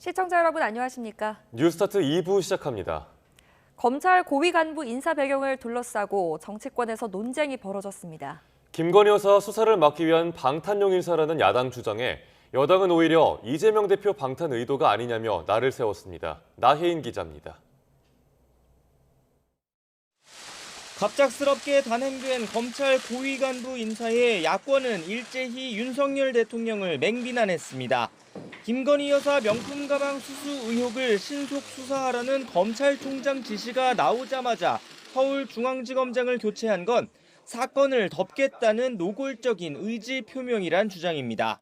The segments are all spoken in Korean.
시청자 여러분 안녕하십니까? 뉴스타트 2부 시작합니다. 검찰 고위 간부 인사 배경을 둘러싸고 정치권에서 논쟁이 벌어졌습니다. 김건희 여사 수사를 막기 위한 방탄용 인사라는 야당 주장에 여당은 오히려 이재명 대표 방탄 의도가 아니냐며 날을 세웠습니다. 나혜인 기자입니다. 갑작스럽게 단행된 검찰 고위 간부 인사에 야권은 일제히 윤석열 대통령을 맹비난했습니다. 김건희 여사 명품 가방 수수 의혹을 신속 수사하라는 검찰총장 지시가 나오자마자 서울중앙지검장을 교체한 건 사건을 덮겠다는 노골적인 의지 표명이란 주장입니다.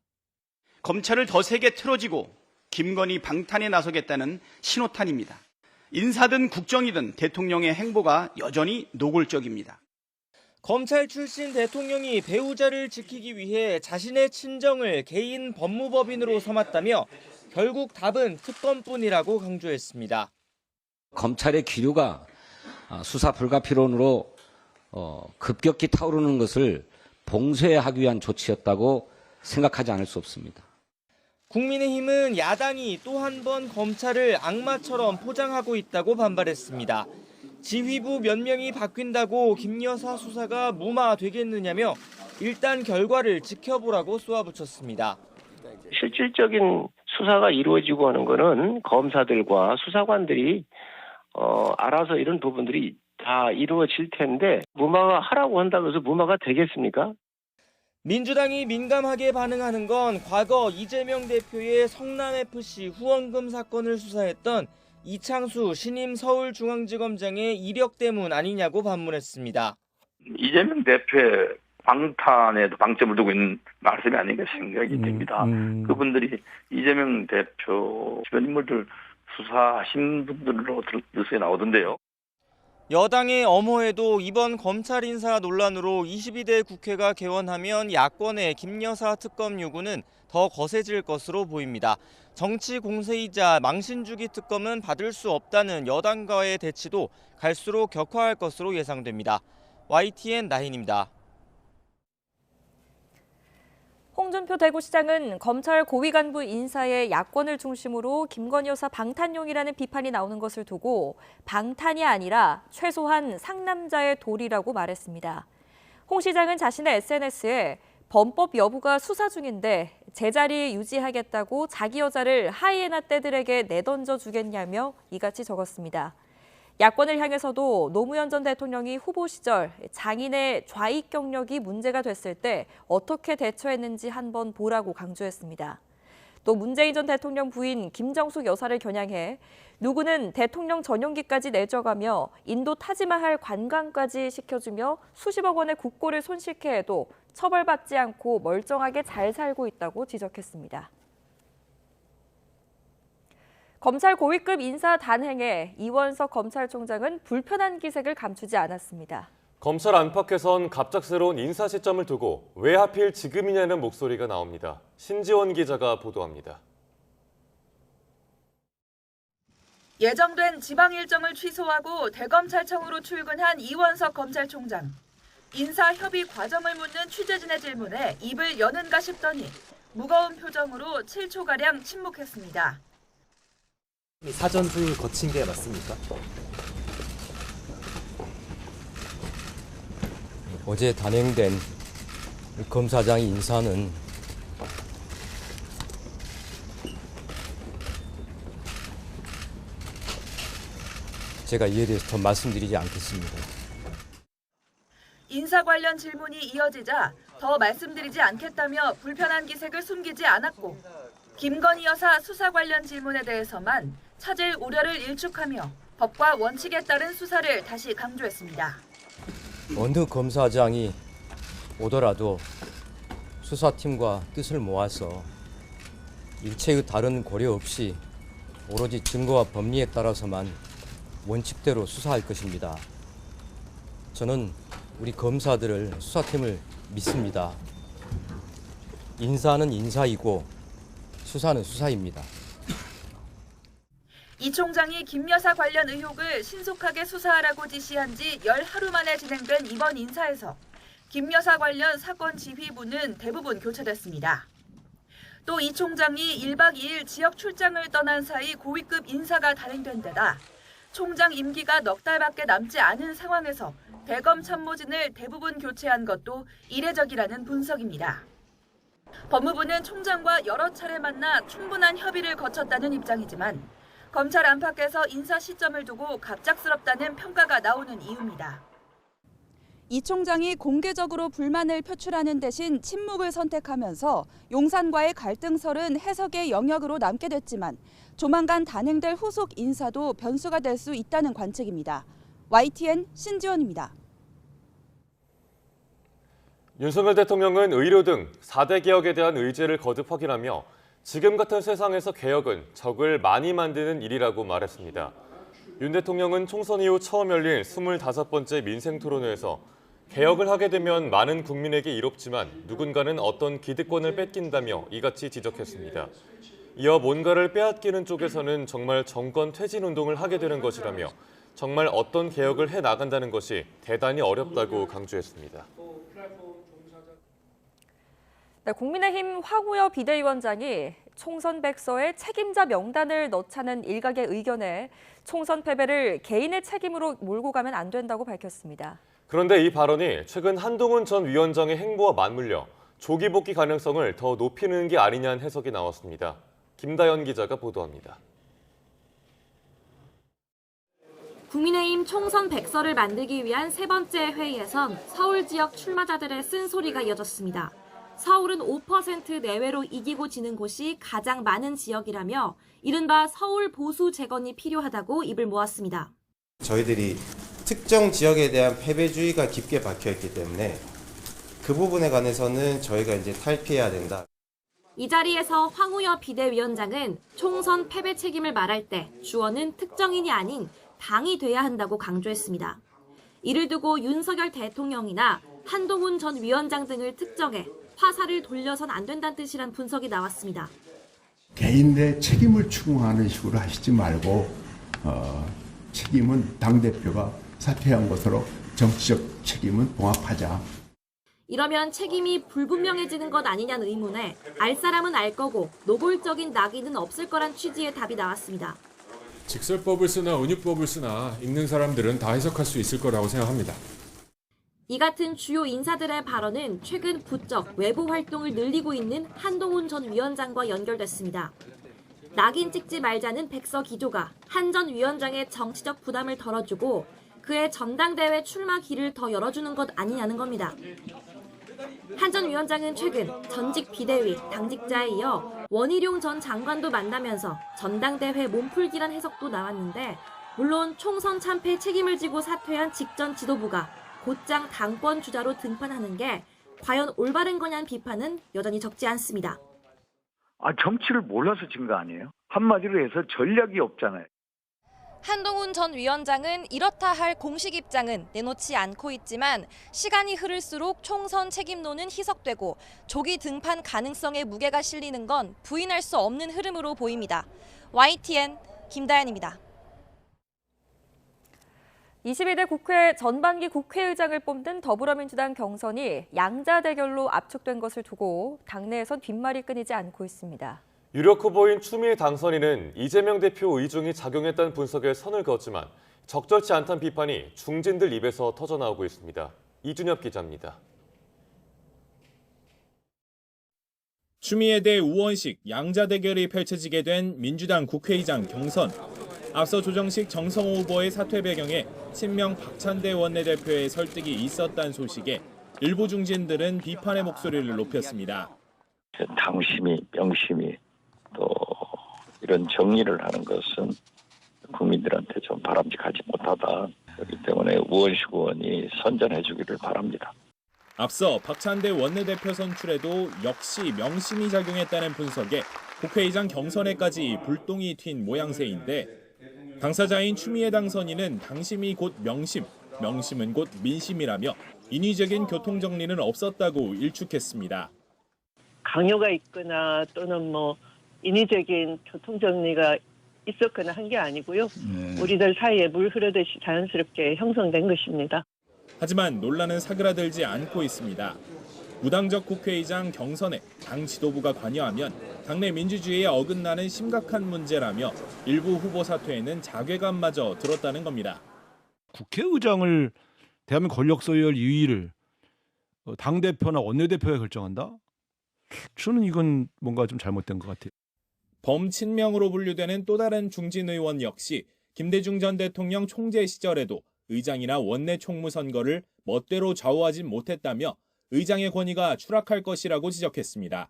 검찰을 더 세게 틀어지고 김건희 방탄에 나서겠다는 신호탄입니다. 인사든 국정이든 대통령의 행보가 여전히 노골적입니다. 검찰 출신 대통령이 배우자를 지키기 위해 자신의 친정을 개인 법무법인으로 삼았다며 결국 답은 특검뿐이라고 강조했습니다. 검찰의 기류가 수사 불가피론으로 급격히 타오르는 것을 봉쇄하기 위한 조치였다고 생각하지 않을 수 없습니다. 국민의힘은 야당이 또 한 번 검찰을 악마처럼 포장하고 있다고 반발했습니다. 지휘부 몇 명이 바뀐다고 김 여사 수사가 무마되겠느냐며 일단 결과를 지켜보라고 쏘아붙였습니다. 실질적인 수사가 이루어지고 하는 거는 검사들과 수사관들이 알아서 이런 부분들이 다 이루어질 텐데 무마가 하라고 한다고 해서 무마가 되겠습니까? 민주당이 민감하게 반응하는 건 과거 이재명 대표의 성남FC 후원금 사건을 수사했던 이창수 신임 서울중앙지검장의 이력 때문 아니냐고 반문했습니다. 이재명 대표의 방탄에도 방점을 두고 있는 말씀이 아닌가 생각이 됩니다. 그분들이 이재명 대표 주변 인물들 수사하신 분들로 뉴스에 나오던데요. 여당의 엄호에도 이번 검찰 인사 논란으로 22대 국회가 개원하면 야권의 김 여사 특검 요구는 더 거세질 것으로 보입니다. 정치 공세이자 망신주기 특검은 받을 수 없다는 여당과의 대치도 갈수록 격화할 것으로 예상됩니다. YTN 나인입니다. 홍준표 대구시장은 검찰 고위 간부 인사의 야권을 중심으로 김건희 여사 방탄용이라는 비판이 나오는 것을 두고 방탄이 아니라 최소한 상남자의 도리라고 말했습니다. 홍 시장은 자신의 SNS에 범법 여부가 수사 중인데 제자리에 유지하겠다고 자기 여자를 하이에나 떼들에게 내던져 주겠냐며 이같이 적었습니다. 야권을 향해서도 노무현 전 대통령이 후보 시절 장인의 좌익 경력이 문제가 됐을 때 어떻게 대처했는지 한번 보라고 강조했습니다. 또 문재인 전 대통령 부인 김정숙 여사를 겨냥해 누구는 대통령 전용기까지 내줘가며 인도 타지마할 관광까지 시켜주며 수십억 원의 국고를 손쉽게 해도 처벌받지 않고 멀쩡하게 잘 살고 있다고 지적했습니다. 검찰 고위급 인사 단행에 이원석 검찰총장은 불편한 기색을 감추지 않았습니다. 검찰 안팎에선 갑작스러운 인사 시점을 두고 왜 하필 지금이냐는 목소리가 나옵니다. 신지원 기자가 보도합니다. 예정된 지방 일정을 취소하고 대검찰청으로 출근한 이원석 검찰총장. 인사 협의 과정을 묻는 취재진의 질문에 입을 여는가 싶더니 무거운 표정으로 7초가량 침묵했습니다. 사전을 거친 게 맞습니까? 어제 단행된 검사장 인사는 제가 이에 대해서 더 말씀드리지 않겠습니다. 인사 관련 질문이 이어지자 더 말씀드리지 않겠다며 불편한 기색을 숨기지 않았고 김건희 여사 수사 관련 질문에 대해서만 찾을 우려를 일축하며 법과 원칙에 따른 수사를 다시 강조했습니다. 어느 검사장이 오더라도 수사팀과 뜻을 모아서 일체의 다른 고려 없이 오로지 증거와 법리에 따라서만 원칙대로 수사할 것입니다. 저는 우리 검사들을 수사팀을 믿습니다. 인사는 인사이고 수사는 수사입니다. 이 총장이 김 여사 관련 의혹을 신속하게 수사하라고 지시한 지 열하루 만에 진행된 이번 인사에서 김 여사 관련 사건 지휘부는 대부분 교체됐습니다. 또 이 총장이 1박 2일 지역 출장을 떠난 사이 고위급 인사가 단행된 데다 총장 임기가 넉 달밖에 남지 않은 상황에서 대검 참모진을 대부분 교체한 것도 이례적이라는 분석입니다. 법무부는 총장과 여러 차례 만나 충분한 협의를 거쳤다는 입장이지만 검찰 안팎에서 인사 시점을 두고 갑작스럽다는 평가가 나오는 이유입니다. 이 총장이 공개적으로 불만을 표출하는 대신 침묵을 선택하면서 용산과의 갈등설은 해석의 영역으로 남게 됐지만 조만간 단행될 후속 인사도 변수가 될 수 있다는 관측입니다. YTN 신지원입니다. 윤석열 대통령은 의료 등 4대 개혁에 대한 의지를 거듭 확인하며 지금 같은 세상에서 개혁은 적을 많이 만드는 일이라고 말했습니다. 윤 대통령은 총선 이후 처음 열린 25번째 민생토론회에서 개혁을 하게 되면 많은 국민에게 이롭지만 누군가는 어떤 기득권을 뺏긴다며 이같이 지적했습니다. 이어 뭔가를 빼앗기는 쪽에서는 정말 정권 퇴진 운동을 하게 되는 것이라며 정말 어떤 개혁을 해나간다는 것이 대단히 어렵다고 강조했습니다. 네, 국민의힘 황우여 비대위원장이 총선 백서에 책임자 명단을 넣자는 일각의 의견에 총선 패배를 개인의 책임으로 몰고 가면 안 된다고 밝혔습니다. 그런데 이 발언이 최근 한동훈 전 위원장의 행보와 맞물려 조기 복귀 가능성을 더 높이는 게 아니냐는 해석이 나왔습니다. 김다연 기자가 보도합니다. 국민의힘 총선 백서를 만들기 위한 세 번째 회의에선 서울 지역 출마자들의 쓴소리가 이어졌습니다. 서울은 5% 내외로 이기고 지는 곳이 가장 많은 지역이라며 이른바 서울 보수 재건이 필요하다고 입을 모았습니다. 저희들이 특정 지역에 대한 패배주의가 깊게 박혀있기 때문에 그 부분에 관해서는 저희가 이제 탈피해야 된다. 이 자리에서 황우여 비대위원장은 총선 패배 책임을 말할 때 주어는 특정인이 아닌 당이 돼야 한다고 강조했습니다. 이를 두고 윤석열 대통령이나 한동훈 전 위원장 등을 특정해 화살을 돌려선 안 된다는 뜻이란 분석이 나왔습니다. 개인의 책임을 추궁하는 식으로 하시지 말고 책임은 당대표가 사퇴한 것으로 정치적 책임은 봉합하자. 이러면 책임이 불분명해지는 것 아니냐는 의문에 알 사람은 알 거고 노골적인 낙인은 없을 거란 취지의 답이 나왔습니다. 직설법을 쓰나 은유법을 쓰나 읽는 사람들은 다 해석할 수 있을 거라고 생각합니다. 이 같은 주요 인사들의 발언은 최근 부쩍 외부 활동을 늘리고 있는 한동훈 전 위원장과 연결됐습니다. 낙인 찍지 말자는 백서 기조가 한 전 위원장의 정치적 부담을 덜어주고 그의 전당대회 출마 길을 더 열어주는 것 아니냐는 겁니다. 한 전 위원장은 최근 전직 비대위, 당직자에 이어 원희룡 전 장관도 만나면서 전당대회 몸풀기란 해석도 나왔는데 물론 총선 참패 책임을 지고 사퇴한 직전 지도부가 곧장 당권 주자로 등판하는 게 과연 올바른 거냐는 비판은 여전히 적지 않습니다. 정치를 몰라서 진 거 아니에요? 한마디로 해서 전략이 없잖아요. 한동훈 전 위원장은 이렇다 할 공식 입장은 내놓지 않고 있지만 시간이 흐를수록 총선 책임론은 희석되고 조기 등판 가능성에 무게가 실리는 건 부인할 수 없는 흐름으로 보입니다. YTN 김다연입니다. 22대 국회 전반기 국회의장을 뽑는 더불어민주당 경선이 양자 대결로 압축된 것을 두고 당내에선 뒷말이 끊이지 않고 있습니다. 유력 후보인 추미애 당선인은 이재명 대표 의중이 작용했다는 분석에 선을 그었지만 적절치 않다는 비판이 중진들 입에서 터져나오고 있습니다. 이준엽 기자입니다. 추미애 대 우원식 양자 대결이 펼쳐지게 된 민주당 국회의장 경선. 앞서 조정식 정성호 후보의 사퇴 배경에 친명 박찬대 원내대표의 설득이 있었다는 소식에 일부 중진들은 비판의 목소리를 높였습니다. 당심이, 명심이 또 이런 정리를 하는 것은 국민들한테 좀 바람직하지 못하다. 그렇기 때문에 우원식 의원이 선전해 주기를 바랍니다. 앞서 박찬대 원내대표 선출에도 역시 명심이 작용했다는 분석에 국회의장 경선에까지 불똥이 튄 모양새인데 당사자인 추미애 당선인은 당심이 곧 명심, 명심은 곧 민심이라며 인위적인 교통정리는 없었다고 일축했습니다. 강요가 있거나 또는 인위적인 교통정리가 있었거나 한 게 아니고요. 우리들 사이에 물 흐르듯이 자연스럽게 형성된 것입니다. 하지만 논란은 사그라들지 않고 있습니다. 무당적 국회의장 경선에 당 지도부가 관여하면 당내 민주주의에 어긋나는 심각한 문제라며 일부 후보 사퇴에는 자괴감마저 들었다는 겁니다. 국회의장을 대한민국 권력 서열 2위를 당대표나 원내대표가 결정한다? 저는 이건 뭔가 좀 잘못된 것 같아요. 범친명으로 분류되는 또 다른 중진 의원 역시 김대중 전 대통령 총재 시절에도 의장이나 원내 총무 선거를 멋대로 좌우하진 못했다며 의장의 권위가 추락할 것이라고 지적했습니다.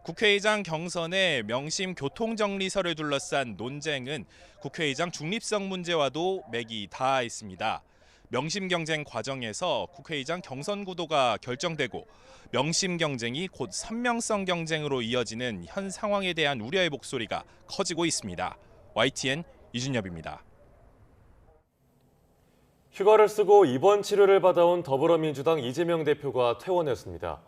국회의장 경선의 명심 교통정리설을 둘러싼 논쟁은 국회의장 중립성 문제와도 맥이 닿아 있습니다. 명심 경쟁 과정에서 국회의장 경선 구도가 결정되고 명심 경쟁이 곧 선명성 경쟁으로 이어지는 현 상황에 대한 우려의 목소리가 커지고 있습니다. YTN 이준엽입니다. 휴가를 쓰고 입원 치료를 받아온 더불어민주당 이재명 대표가 퇴원했습니다.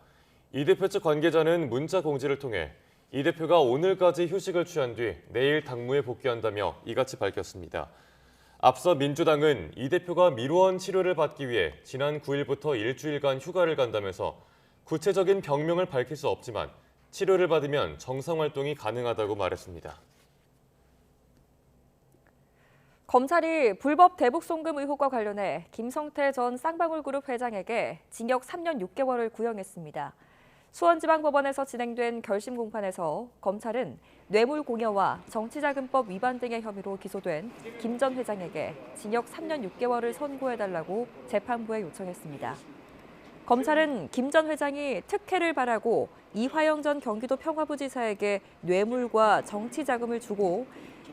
이 대표 측 관계자는 문자 공지를 통해 이 대표가 오늘까지 휴식을 취한 뒤 내일 당무에 복귀한다며 이같이 밝혔습니다. 앞서 민주당은 이 대표가 미루한 치료를 받기 위해 지난 9일부터 일주일간 휴가를 간다면서 구체적인 병명을 밝힐 수 없지만 치료를 받으면 정상활동이 가능하다고 말했습니다. 검찰이 불법 대북 송금 의혹과 관련해 김성태 전 쌍방울그룹 회장에게 징역 3년 6개월을 구형했습니다. 수원지방법원에서 진행된 결심 공판에서 검찰은 뇌물공여와 정치자금법 위반 등의 혐의로 기소된 김 전 회장에게 징역 3년 6개월을 선고해달라고 재판부에 요청했습니다. 검찰은 김 전 회장이 특혜를 바라고 이화영 전 경기도 평화부지사에게 뇌물과 정치자금을 주고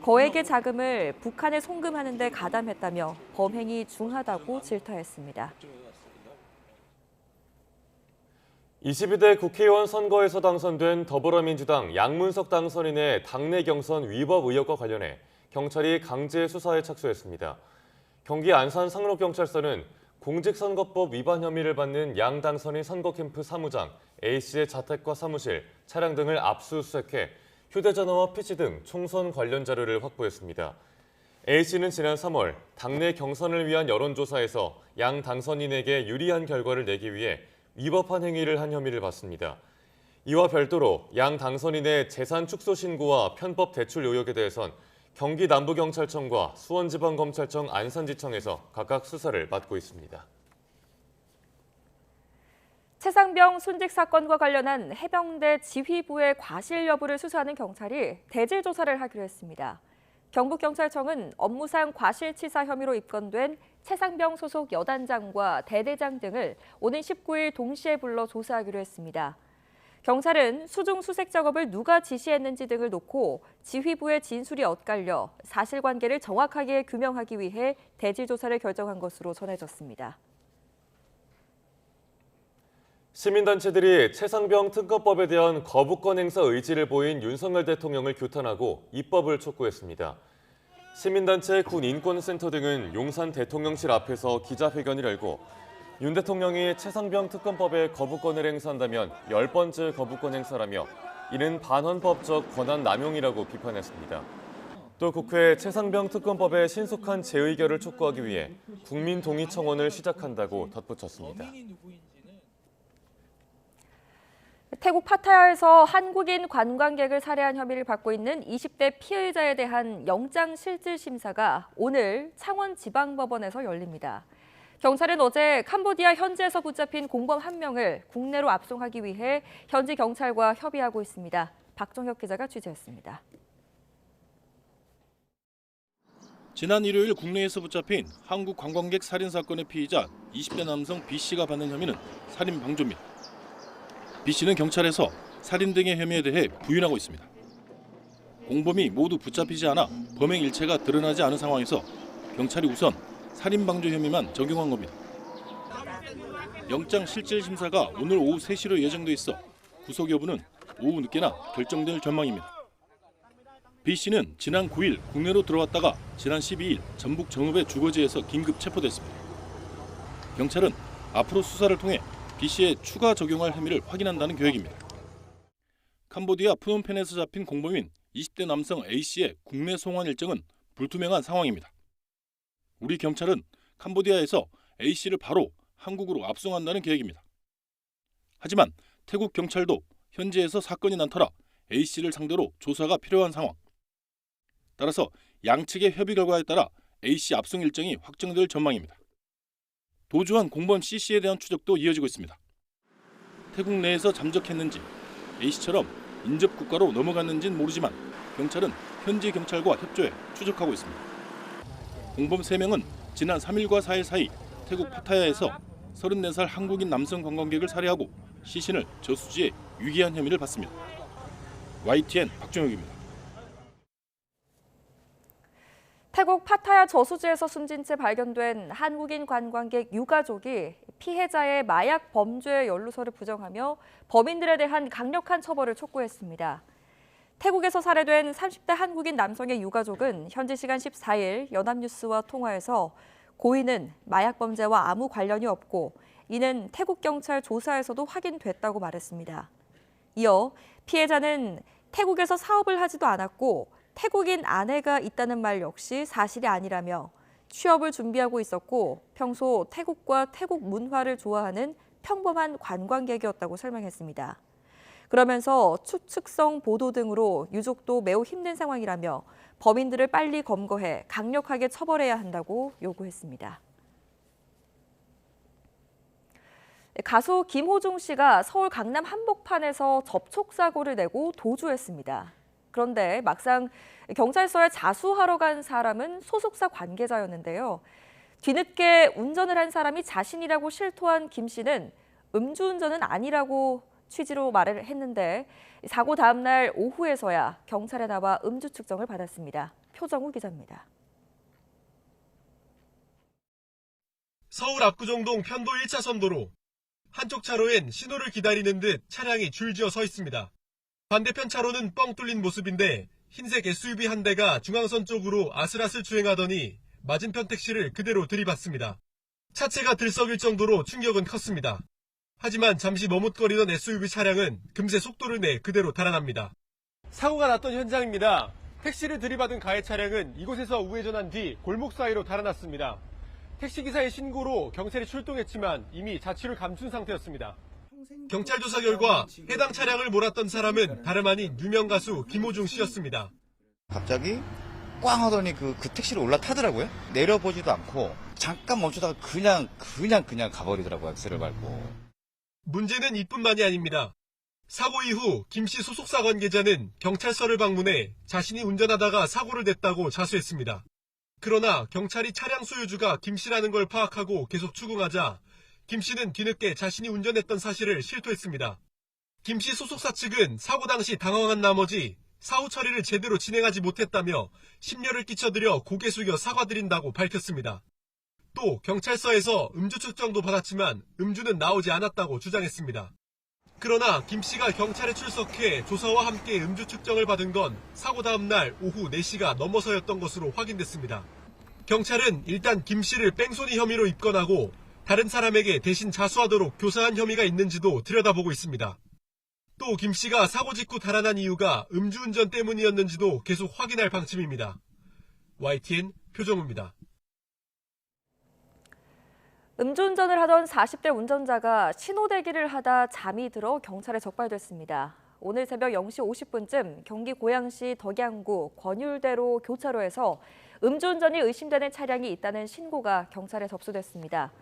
거액의 자금을 북한에 송금하는 데 가담했다며 범행이 중하다고 질타했습니다. 22대 국회의원 선거에서 당선된 더불어민주당 양문석 당선인의 당내 경선 위법 의혹과 관련해 경찰이 강제 수사에 착수했습니다. 경기 안산 상록경찰서는 공직선거법 위반 혐의를 받는 양 당선인 선거캠프 사무장 A씨의 자택과 사무실, 차량 등을 압수수색해 휴대전화와 PC 등 총선 관련 자료를 확보했습니다. A씨는 지난 3월 당내 경선을 위한 여론조사에서 양 당선인에게 유리한 결과를 내기 위해 위법한 행위를 한 혐의를 받습니다. 이와 별도로 양 당선인의 재산 축소 신고와 편법 대출 의혹에 대해선 경기 남부경찰청과 수원지방검찰청 안산지청에서 각각 수사를 받고 있습니다. 최상병 순직 사건과 관련한 해병대 지휘부의 과실 여부를 수사하는 경찰이 대질 조사를 하기로 했습니다. 경북경찰청은 업무상 과실치사 혐의로 입건된 최상병 소속 여단장과 대대장 등을 오는 19일 동시에 불러 조사하기로 했습니다. 경찰은 수중 수색 작업을 누가 지시했는지 등을 놓고 지휘부의 진술이 엇갈려 사실관계를 정확하게 규명하기 위해 대질 조사를 결정한 것으로 전해졌습니다. 시민단체들이 최상병 특검법에 대한 거부권 행사 의지를 보인 윤석열 대통령을 규탄하고 입법을 촉구했습니다. 시민단체, 군인권센터 등은 용산 대통령실 앞에서 기자회견을 열고 윤 대통령이 최상병 특검법에 거부권을 행사한다면 10번째 거부권 행사라며 이는 반헌법적 권한 남용이라고 비판했습니다. 또 국회 최상병 특검법의 신속한 재의결을 촉구하기 위해 국민동의청원을 시작한다고 덧붙였습니다. 태국 파타야에서 한국인 관광객을 살해한 혐의를 받고 있는 20대 피해자에 대한 영장실질심사가 오늘 창원지방법원에서 열립니다. 경찰은 어제 캄보디아 현지에서 붙잡힌 공범 1명을 국내로 압송하기 위해 현지 경찰과 협의하고 있습니다. 박정혁 기자가 취재했습니다. 지난 일요일 국내에서 붙잡힌 한국 관광객 살인 사건의 피의자 20대 남성 B씨가 받는 혐의는 살인 방조입니다. B씨는 경찰에서 살인 등의 혐의에 대해 부인하고 있습니다. 공범이 모두 붙잡히지 않아 범행 일체가 드러나지 않은 상황에서 경찰이 우선 살인 방조 혐의만 적용한 겁니다. 영장 실질 심사가 오늘 오후 3시로 예정돼 있어 구속 여부는 오후 늦게나 결정될 전망입니다. B씨는 지난 9일 국내로 들어왔다가 지난 12일 전북 정읍의 주거지에서 긴급 체포됐습니다. 경찰은 앞으로 수사를 통해 B씨에 추가 적용할 혐의를 확인한다는 계획입니다. 캄보디아 프놈펜에서 잡힌 공범인 20대 남성 A씨의 국내 송환 일정은 불투명한 상황입니다. 우리 경찰은 캄보디아에서 A씨를 바로 한국으로 압송한다는 계획입니다. 하지만 태국 경찰도 현지에서 사건이 난 터라 A씨를 상대로 조사가 필요한 상황. 따라서 양측의 협의 결과에 따라 A씨 압송 일정이 확정될 전망입니다. 도주한 공범 C씨에 대한 추적도 이어지고 있습니다. 태국 내에서 잠적했는지 A씨처럼 인접 국가로 넘어갔는지는 모르지만 경찰은 현지 경찰과 협조해 추적하고 있습니다. 공범 3명은 지난 3일과 4일 사이 태국 파타야에서 34살 한국인 남성 관광객을 살해하고 시신을 저수지에 유기한 혐의를 받습니다. YTN 박종혁입니다. 태국 파타야 저수지에서 숨진 채 발견된 한국인 관광객 유가족이 피해자의 마약 범죄 연루서를 부정하며 범인들에 대한 강력한 처벌을 촉구했습니다. 태국에서 살해된 30대 한국인 남성의 유가족은 현지 시간 14일 연합뉴스와 통화에서 고인은 마약 범죄와 아무 관련이 없고 이는 태국 경찰 조사에서도 확인됐다고 말했습니다. 이어 피해자는 태국에서 사업을 하지도 않았고 태국인 아내가 있다는 말 역시 사실이 아니라며 취업을 준비하고 있었고 평소 태국과 태국 문화를 좋아하는 평범한 관광객이었다고 설명했습니다. 그러면서 추측성 보도 등으로 유족도 매우 힘든 상황이라며 범인들을 빨리 검거해 강력하게 처벌해야 한다고 요구했습니다. 가수 김호중 씨가 서울 강남 한복판에서 접촉사고를 내고 도주했습니다. 그런데 막상 경찰서에 자수하러 간 사람은 소속사 관계자였는데요. 뒤늦게 운전을 한 사람이 자신이라고 실토한 김 씨는 음주운전은 아니라고 취지로 말을 했는데 사고 다음 날 오후에서야 경찰에 나와 음주 측정을 받았습니다. 표정우 기자입니다. 서울 압구정동 편도 1차선 도로. 한쪽 차로엔 신호를 기다리는 듯 차량이 줄지어 서 있습니다. 반대편 차로는 뻥 뚫린 모습인데 흰색 SUV 한 대가 중앙선 쪽으로 아슬아슬 주행하더니 맞은편 택시를 그대로 들이받습니다. 차체가 들썩일 정도로 충격은 컸습니다. 하지만 잠시 머뭇거리던 SUV 차량은 금세 속도를 내 그대로 달아납니다. 사고가 났던 현장입니다. 택시를 들이받은 가해 차량은 이곳에서 우회전한 뒤 골목 사이로 달아났습니다. 택시기사의 신고로 경찰이 출동했지만 이미 자취를 감춘 상태였습니다. 경찰 조사 결과 해당 차량을 몰았던 사람은 다름 아닌 유명 가수 김호중 씨였습니다. 갑자기 꽝 하더니 그 택시를 올라타더라고요. 내려보지도 않고 잠깐 멈추다가 그냥 가버리더라고요. 액셀을 밟고. 문제는 이뿐만이 아닙니다. 사고 이후 김 씨 소속사 관계자는 경찰서를 방문해 자신이 운전하다가 사고를 냈다고 자수했습니다. 그러나 경찰이 차량 소유주가 김 씨라는 걸 파악하고 계속 추궁하자 김 씨는 뒤늦게 자신이 운전했던 사실을 실토했습니다. 김 씨 소속사 측은 사고 당시 당황한 나머지 사후 처리를 제대로 진행하지 못했다며 심려를 끼쳐드려 고개 숙여 사과드린다고 밝혔습니다. 또 경찰서에서 음주 측정도 받았지만 음주는 나오지 않았다고 주장했습니다. 그러나 김 씨가 경찰에 출석해 조사와 함께 음주 측정을 받은 건 사고 다음 날 오후 4시가 넘어서였던 것으로 확인됐습니다. 경찰은 일단 김 씨를 뺑소니 혐의로 입건하고 다른 사람에게 대신 자수하도록 교사한 혐의가 있는지도 들여다보고 있습니다. 또 김 씨가 사고 직후 달아난 이유가 음주운전 때문이었는지도 계속 확인할 방침입니다. YTN 표정우입니다. 음주운전을 하던 40대 운전자가 신호대기를 하다 잠이 들어 경찰에 적발됐습니다. 오늘 새벽 0시 50분쯤 경기 고양시 덕양구 권율대로 교차로에서 음주운전이 의심되는 차량이 있다는 신고가 경찰에 접수됐습니다.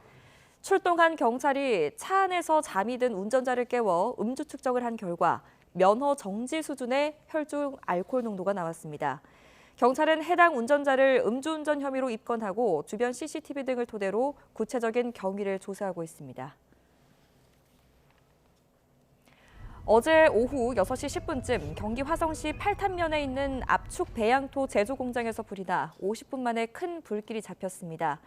출동한 경찰이 차 안에서 잠이 든 운전자를 깨워 음주 측정을 한 결과 면허 정지 수준의 혈중 알코올 농도가 나왔습니다. 경찰은 해당 운전자를 음주운전 혐의로 입건하고 주변 CCTV 등을 토대로 구체적인 경위를 조사하고 있습니다. 어제 오후 6시 10분쯤 경기 화성시 팔탄면에 있는 압축 배양토 제조 공장에서 불이 나 50분 만에 큰 불길이 잡혔습니다.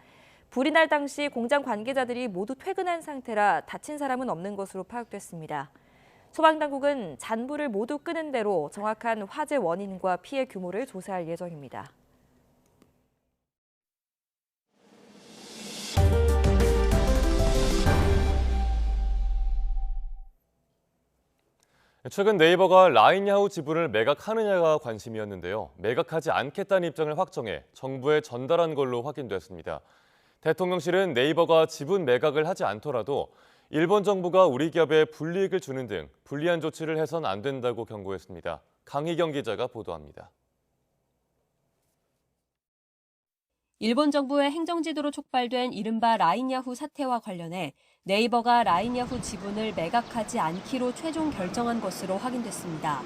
불이 날 당시 공장 관계자들이 모두 퇴근한 상태라 다친 사람은 없는 것으로 파악됐습니다. 소방당국은 잔불을 모두 끄는 대로 정확한 화재 원인과 피해 규모를 조사할 예정입니다. 최근 네이버가 라인야후 지분을 매각하느냐가 관심이었는데요. 매각하지 않겠다는 입장을 확정해 정부에 전달한 걸로 확인됐습니다. 대통령실은 네이버가 지분 매각을 하지 않더라도 일본 정부가 우리 기업에 불이익을 주는 등 불리한 조치를 해선 안 된다고 경고했습니다. 강희경 기자가 보도합니다. 일본 정부의 행정지도로 촉발된 이른바 라인야후 사태와 관련해 네이버가 라인야후 지분을 매각하지 않기로 최종 결정한 것으로 확인됐습니다.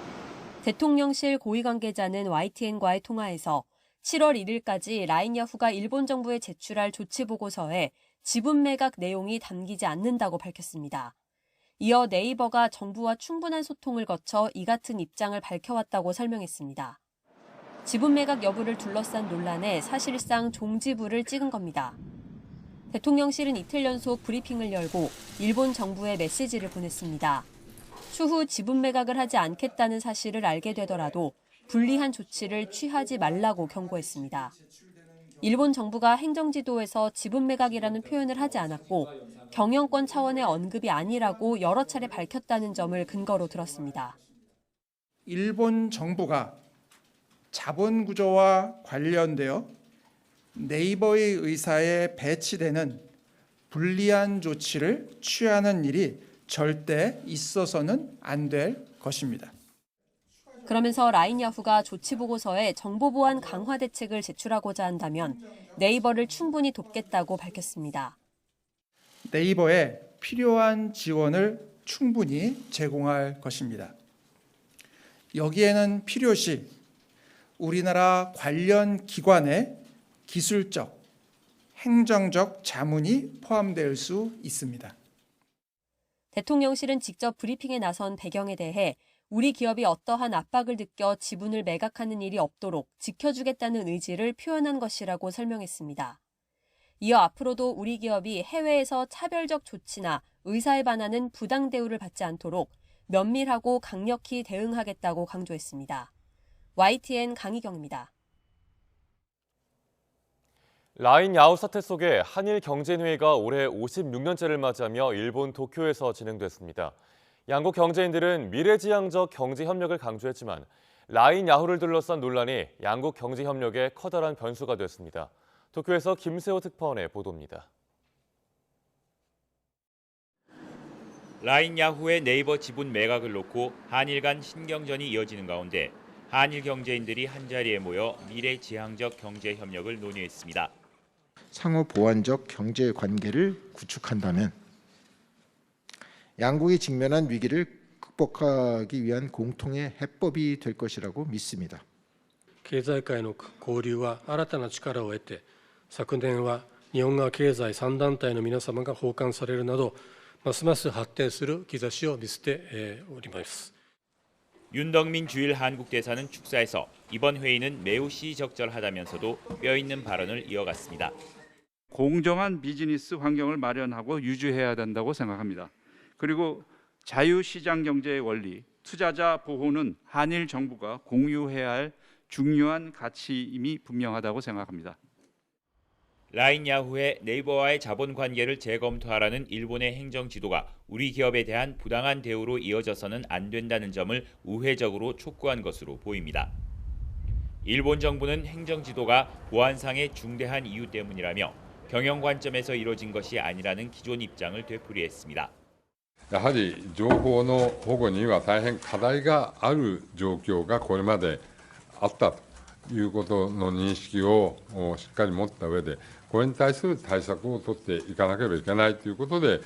대통령실 고위 관계자는 YTN과의 통화에서 7월 1일까지 라인야후가 일본 정부에 제출할 조치 보고서에 지분 매각 내용이 담기지 않는다고 밝혔습니다. 이어 네이버가 정부와 충분한 소통을 거쳐 이 같은 입장을 밝혀왔다고 설명했습니다. 지분 매각 여부를 둘러싼 논란에 사실상 종지부를 찍은 겁니다. 대통령실은 이틀 연속 브리핑을 열고 일본 정부에 메시지를 보냈습니다. 추후 지분 매각을 하지 않겠다는 사실을 알게 되더라도 불리한 조치를 취하지 말라고 경고했습니다. 일본 정부가 행정지도에서 지분 매각이라는 표현을 하지 않았고 경영권 차원의 언급이 아니라고 여러 차례 밝혔다는 점을 근거로 들었습니다. 일본 정부가 자본 구조와 관련되어 네이버의 의사에 배치되는 불리한 조치를 취하는 일이 절대 있어서는 안 될 것입니다. 그러면서 라인야후가 조치 보고서에 정보 보안 강화 대책을 제출하고자 한다면 네이버를 충분히 돕겠다고 밝혔습니다. 네이버에 필요한 지원을 충분히 제공할 것입니다. 여기에는 필요시 우리나라 관련 기관의 기술적, 행정적 자문이 포함될 수 있습니다. 대통령실은 직접 브리핑에 나선 배경에 대해 우리 기업이 어떠한 압박을 느껴 지분을 매각하는 일이 없도록 지켜주겠다는 의지를 표현한 것이라고 설명했습니다. 이어 앞으로도 우리 기업이 해외에서 차별적 조치나 의사에 반하는 부당 대우를 받지 않도록 면밀하고 강력히 대응하겠다고 강조했습니다. YTN 강희경입니다. 라인야후 사태 속에 한일 경제인회의가 올해 56년째를 맞이하며 일본 도쿄에서 진행됐습니다. 양국 경제인들은 미래지향적 경제협력을 강조했지만 라인야후를 둘러싼 논란이 양국 경제협력에 커다란 변수가 됐습니다. 도쿄에서 김세호 특파원의 보도입니다. 라인야후의 네이버 지분 매각을 놓고 한일 간 신경전이 이어지는 가운데 한일 경제인들이 한자리에 모여 미래지향적 경제협력을 논의했습니다. 상호 보완적 경제 관계를 구축한다면 양국이 직면한 위기를 극복하기 위한 공통의 해법이 될 것이라고 믿습니다. 経済界の交流は新たな力を得て、昨年は日本側経済3団体の皆様が訪韓されるなど、ますます発展する兆しを見せております。 윤덕민 주일 한국 대사는 축사에서 이번 회의는 매우 시적절하다면서도 뼈있는 발언을 이어갔습니다. 공정한 비즈니스 환경을 마련하고 유지해야 된다고 생각합니다. 그리고 자유시장 경제의 원리, 투자자 보호는 한일 정부가 공유해야 할 중요한 가치임이 분명하다고 생각합니다. 라인야후의 네이버와의 자본 관계를 재검토하라는 일본의 행정 지도가 우리 기업에 대한 부당한 대우로 이어져서는 안 된다는 점을 우회적으로 촉구한 것으로 보입니다. 일본 정부는 행정 지도가 보안상의 중대한 이유 때문이라며 경영 관점에서 이뤄진 것이 아니라는 기존 입장을 되풀이했습니다. やはり情報の保護には大変課題がある状況がこれまであったということの認識をしっかり持った上で、これに対する対策を取っていかなければいけないということで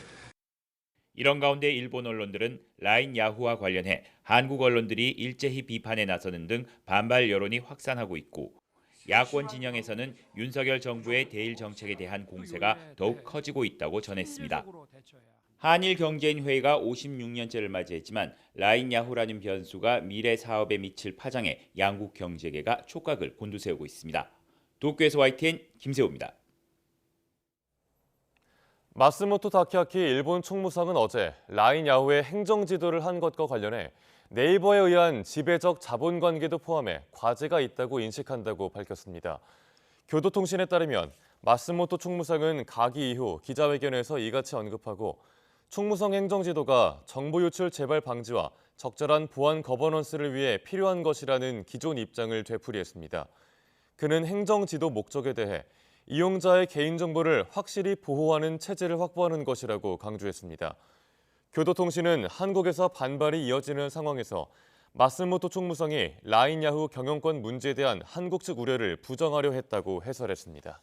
이런 가운데 일본 언론들은 라인야후와 관련해 한국 언론들이 일제히 비판에 나서는 등 반발 여론이 확산하고 있고 야권 진영에서는 윤석열 정부의 대일 정책에 대한 공세가 더욱 커지고 있다고 전했습니다. 한일 경제인 회의가 56년째를 맞이했지만 라인야후라는 변수가 미래 사업에 미칠 파장에 양국 경제계가 촉각을 곤두세우고 있습니다. 도쿄에서 YTN 김세호입니다. 마스모토 타케아키 일본 총무상은 어제 라인야후의 행정 지도를 한 것과 관련해 네이버에 의한 지배적 자본 관계도 포함해 과제가 있다고 인식한다고 밝혔습니다. 교도통신에 따르면 마스모토 총무상은 가기 이후 기자회견에서 이같이 언급하고 총무성 행정지도가 정보 유출 재발 방지와 적절한 보안 거버넌스를 위해 필요한 것이라는 기존 입장을 되풀이했습니다. 그는 행정지도 목적에 대해 이용자의 개인정보를 확실히 보호하는 체제를 확보하는 것이라고 강조했습니다. 교도통신은 한국에서 반발이 이어지는 상황에서 마스모토 총무성이 라인 야후 경영권 문제에 대한 한국 측 우려를 부정하려 했다고 해설했습니다.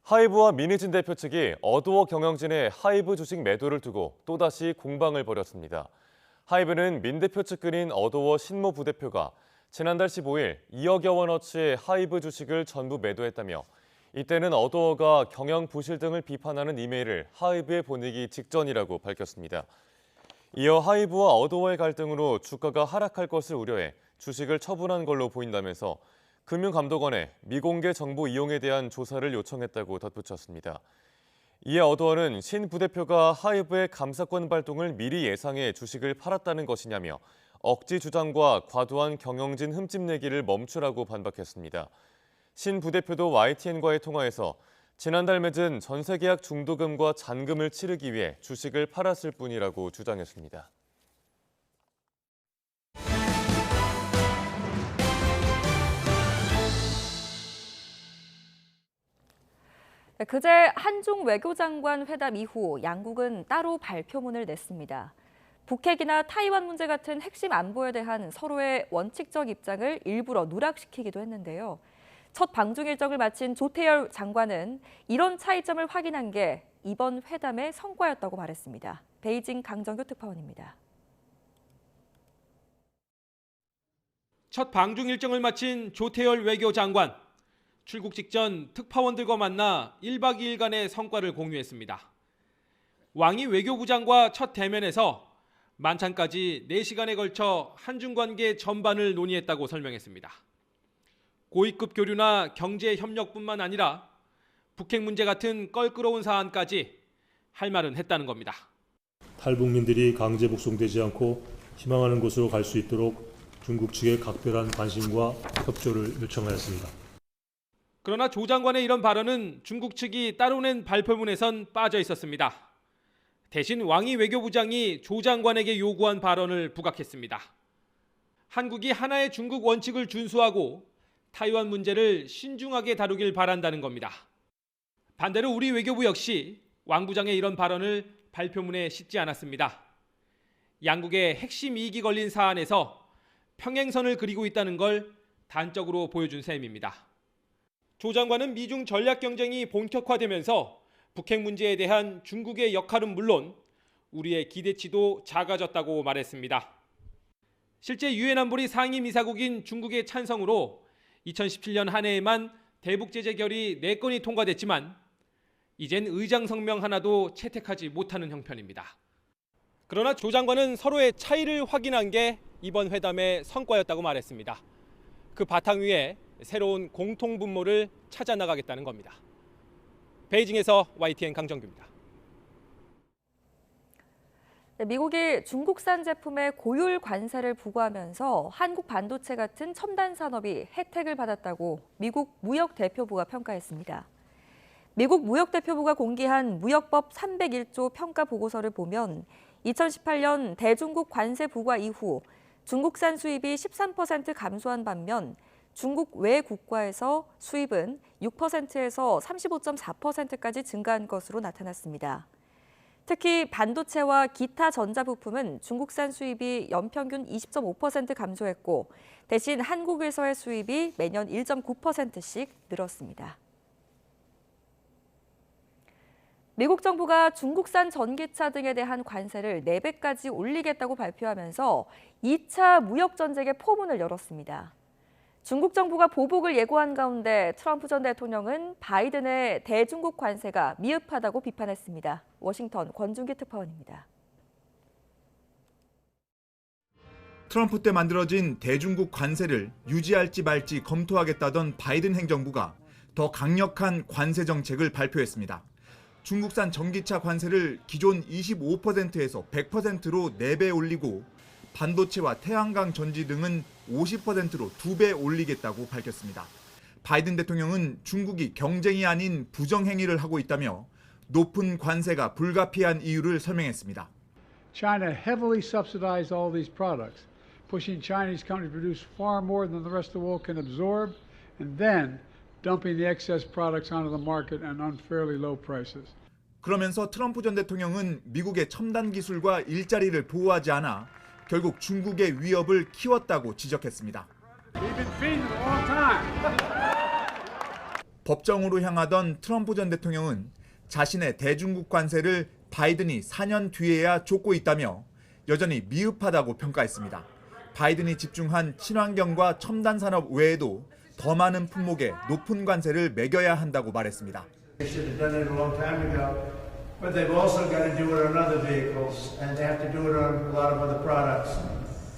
하이브와 민희진 대표 측이 어도어 경영진의 하이브 주식 매도를 두고 또다시 공방을 벌였습니다. 하이브는 민 대표 측근인 어도어 신모 부대표가 지난달 15일 2억여 원어치의 하이브 주식을 전부 매도했다며 이때는 어도어가 경영 부실 등을 비판하는 이메일을 하이브에 보내기 직전이라고 밝혔습니다. 이어 하이브와 어도어의 갈등으로 주가가 하락할 것을 우려해 주식을 처분한 걸로 보인다면서 금융감독원에 미공개 정보 이용에 대한 조사를 요청했다고 덧붙였습니다. 이에 어도어는 신 부대표가 하이브의 감사권 발동을 미리 예상해 주식을 팔았다는 것이냐며 억지 주장과 과도한 경영진 흠집내기를 멈추라고 반박했습니다. 신 부대표도 YTN과의 통화에서 지난달 맺은 전세계약 중도금과 잔금을 치르기 위해 주식을 팔았을 뿐이라고 주장했습니다. 그제 한중 외교장관 회담 이후 양국은 따로 발표문을 냈습니다. 북핵이나 타이완 문제 같은 핵심 안보에 대한 서로의 원칙적 입장을 일부러 누락시키기도 했는데요. 첫 방중 일정을 마친 조태열 장관은 이런 차이점을 확인한 게 이번 회담의 성과였다고 말했습니다. 베이징 강정규 특파원입니다. 첫 방중 일정을 마친 조태열 외교장관. 출국 직전 특파원들과 만나 1박 2일간의 성과를 공유했습니다. 왕이 외교부장과 첫 대면에서 만찬까지 4시간에 걸쳐 한중 관계 전반을 논의했다고 설명했습니다. 고위급 교류나 경제 협력뿐만 아니라 북핵 문제 같은 껄끄러운 사안까지 할 말은 했다는 겁니다. 탈북민들이 강제 북송되지 않고 희망하는 곳으로 갈 수 있도록 중국 측에 각별한 관심과 협조를 요청하였습니다. 그러나 조 장관의 이런 발언은 중국 측이 따로 낸 발표문에선 빠져 있었습니다. 대신 왕이 외교부장이 조 장관에게 요구한 발언을 부각했습니다. 한국이 하나의 중국 원칙을 준수하고 타이완 문제를 신중하게 다루길 바란다는 겁니다. 반대로 우리 외교부 역시 왕 부장의 이런 발언을 발표문에 싣지 않았습니다. 양국의 핵심 이익이 걸린 사안에서 평행선을 그리고 있다는 걸 단적으로 보여준 셈입니다. 조 장관은 미중 전략 경쟁이 본격화되면서 북핵 문제에 대한 중국의 역할은 물론 우리의 기대치도 작아졌다고 말했습니다. 실제 유엔 안보리 상임이사국인 중국의 찬성으로 2017년 한 해에만 대북 제재 결의 4건이 통과됐지만 이젠 의장 성명 하나도 채택하지 못하는 형편입니다. 그러나 조 장관은 서로의 차이를 확인한 게 이번 회담의 성과였다고 말했습니다. 그 바탕 위에 새로운 공통 분모를 찾아 나가겠다는 겁니다. 베이징에서 YTN 강정규입니다. 미국이 중국산 제품에 고율 관세를 부과하면서 한국 반도체 같은 첨단 산업이 혜택을 받았다고 미국 무역대표부가 평가했습니다. 미국 무역대표부가 공개한 무역법 301조 평가 보고서를 보면 2018년 대중국 관세 부과 이후 중국산 수입이 13% 감소한 반면 중국 외 국가에서 수입은 6%에서 35.4%까지 증가한 것으로 나타났습니다. 특히 반도체와 기타 전자부품은 중국산 수입이 연평균 20.5% 감소했고 대신 한국에서의 수입이 매년 1.9%씩 늘었습니다. 미국 정부가 중국산 전기차 등에 대한 관세를 4배까지 올리겠다고 발표하면서 2차 무역 전쟁의 포문을 열었습니다. 중국 정부가 보복을 예고한 가운데 트럼프 전 대통령은 바이든의 대중국 관세가 미흡하다고 비판했습니다. 워싱턴 권준기 특파원입니다. 트럼프 때 만들어진 대중국 관세를 유지할지 말지 검토하겠다던 바이든 행정부가 더 강력한 관세 정책을 발표했습니다. 중국산 전기차 관세를 기존 25%에서 100%로 4배 올리고 반도체와 태양광 전지 등은 50%로 2배 올리겠다고 밝혔습니다. 바이든 대통령은 중국이 경쟁이 아닌 부정행위를 하고 있다며 높은 관세가 불가피한 이유를 설명했습니다. China heavily subsidized all these products, pushing Chinese companies to produce far more than the rest of the world can absorb and then dumping the excess products onto the market at unfairly low prices. 그러면서 트럼프 전 대통령은 미국의 첨단 기술과 일자리를 보호하지 않아 결국 중국의 위협을 키웠다고 지적했습니다. 법정으로 향하던 트럼프 전 대통령은 자신의 대중국 관세를 바이든이 4년 뒤에야 쫓고 있다며 여전히 미흡하다고 평가했습니다. 바이든이 집중한 친환경과 첨단 산업 외에도 더 많은 품목에 높은 관세를 매겨야 한다고 말했습니다. But they've also got to do it on other vehicles, and they have to do it on a lot of other products,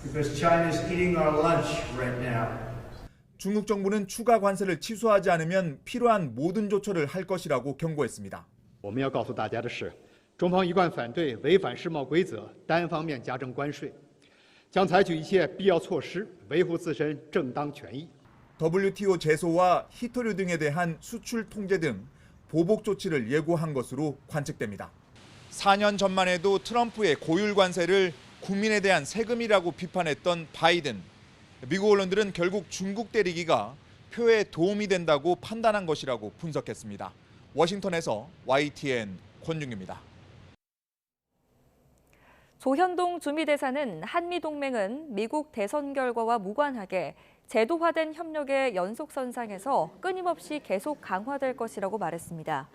because China's eating our lunch right now. 중국 정부는 추가 관세를 취소하지 않으면 필요한 모든 조처를 할 것이라고 경고했습니다. 我们要告诉大家的是，中方一贯反对违反世贸规则、单方面加征关税，将采取一切必要措施维护自身正当权益。 WTO 제소와 히토류 등에 대한 수출 통제 등 보복 조치를 예고한 것으로 관측됩니다. 4년 전만 해도 트럼프의 고율 관세를 국민에 대한 세금이라고 비판했던 바이든. 미국 언론들은 결국 중국 때리기가 표에 도움이 된다고 판단한 것이라고 분석했습니다. 워싱턴에서 YTN 권중규입니다. 조현동 주미대사는 한미동맹은 미국 대선 결과와 무관하게 제도화된 협력의 연속선상에서 끊임없이 계속 강화될 것이라고 말했습니다.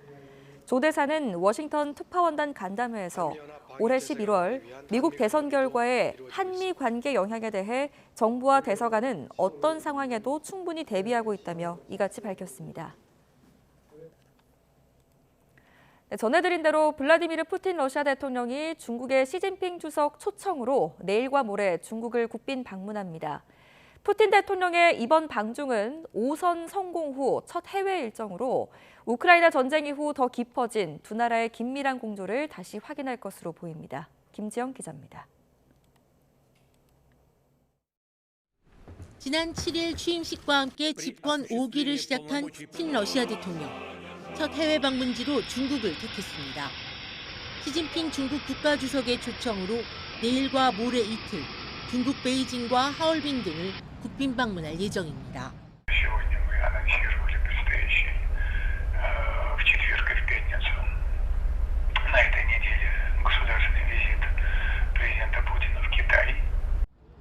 조 대사는 워싱턴 특파원단 간담회에서 올해 11월 미국 대선 결과의 한미 관계 영향에 대해 정부와 대서관은 어떤 상황에도 충분히 대비하고 있다며 이같이 밝혔습니다. 전해드린 대로 블라디미르 푸틴 러시아 대통령이 중국의 시진핑 주석 초청으로 내일과 모레 중국을 국빈 방문합니다. 푸틴 대통령의 이번 방중은 5선 성공 후 첫 해외 일정으로 우크라이나 전쟁 이후 더 깊어진 두 나라의 긴밀한 공조를 다시 확인할 것으로 보입니다. 김지영 기자입니다. 지난 7일 취임식과 함께 집권 5기를 시작한 푸틴 러시아 대통령. 첫 해외 방문지로 중국을 택했습니다. 시진핑 중국 국가주석의 초청으로 내일과 모레 이틀 중국 베이징과 하얼빈 등을 국빈 방문할 예정입니다.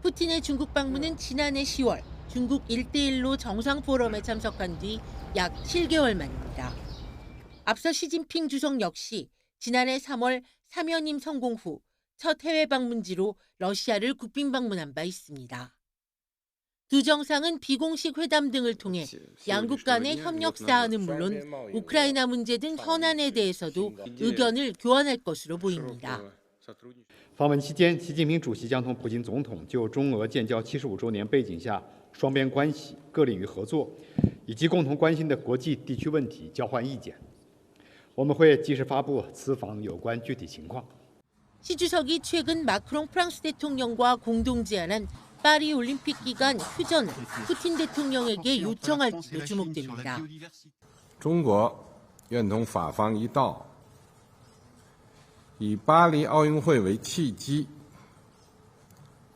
푸틴의 중국 방문은 지난해 10월 중국 1대1로 정상 포럼에 참석한 뒤 약 7개월 만입니다. 앞서 시진핑 주석 역시 지난해 3월 3연임 성공 후 첫 해외 방문지로 러시아를 국빈 방문한 바 있습니다. 두 정상은 비공식 회담 등을 통해 양국 간의 협력 사안은 물론 우크라이나 문제 등 현안에 대해서도 의견을 교환할 것으로 보입니다. 访问期间，习近平主席将同普京总统就中俄建交75周年背景下双边关系、各领域合作以及共同关心的国际地区问题交换意见。我们会及时发布此访有关具体情况。 시 주석이 최근 마크롱 프랑스 대통령과 공동 제안한 파리 올림픽 기간 휴전을 푸틴 대통령에게 요청할지도 주목됩니다. 中国愿同法方一道，以巴黎奥运会为契机，